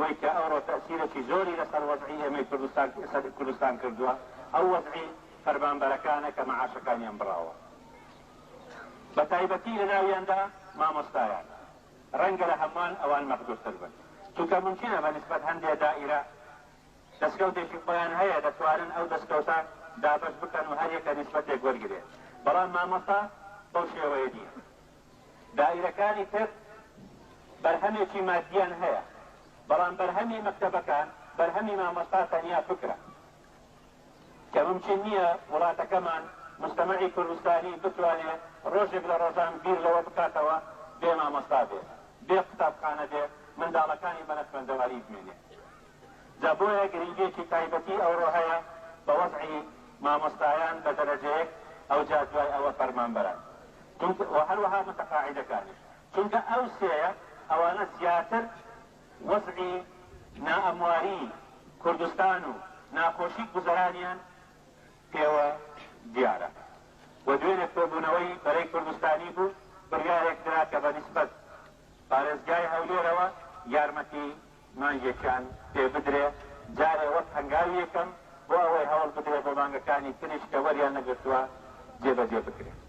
ئەوەی کە ئەوڕۆ تەسیرێکی زۆری لەسەر وەزعی ئێمەی کوردستان کردووە ئەو وەزعی فەرمانبەرەکانە کە مەعاشەکانیان بڕاوە بە تایبەتی لە ناویاندا مامۆستایان ڕەنگە لە هەمووان ئەوان مەقدورتر بن چونکە ممکنە بە نسبەت هەندێک دائیرە دەستکەوتێکی خۆیان هەیە دەتوانن ئەو دەستکەوتە دابەش بکەن و هەرێکە نسبەتێک وەرگرێت بەڵام مامۆستا بەو شێوەیە نییە دائیرەکانی تر بەرهەمێکی مادیان هەیە بەڵام بەرهەمی مەکتەبەکان بەرهەمی مامۆستا تەنیا فکرە کە ممکن نییە وڵاتەکەمان مجتەمەعی کوردستانی بتوانێت ڕۆژێک لە ڕۆژان بیر لەوە بکاتەوە بێ مامۆستا بێت بێ قوتابخانە بێ منداڵەکانی بە نەخوێندەواری بمێنێت جا بۆیە گرنگێکی تایبەتی ئەوڕۆ هەیە بە وەزعی مامۆستایان بە دەرەجەیەک ئەو جا دوای ئەوە فەرمانبەران و هەروەها متەقاعیدەکانیش چونکە ئەو سێیە ئەوانە زیاتر وەزعی نائەمواری کوردستان و ناخۆشی گوزەرانیان پێوە دیارە و دوێنێ کۆبوونەوەی بەرەی کوردستانی بوو بڕیارێک درا کە بە نسبەت پارێزگای هەولێرەوە یارمەتی مانگێکیان پێ بدرێ جارێ وەک هەنگاوی یەکەم بۆ ئەوەی هەوڵ بدرێ بۆ مانگەکانی تریش کە وەریان نەگرتووە جێبەجێ بکرێت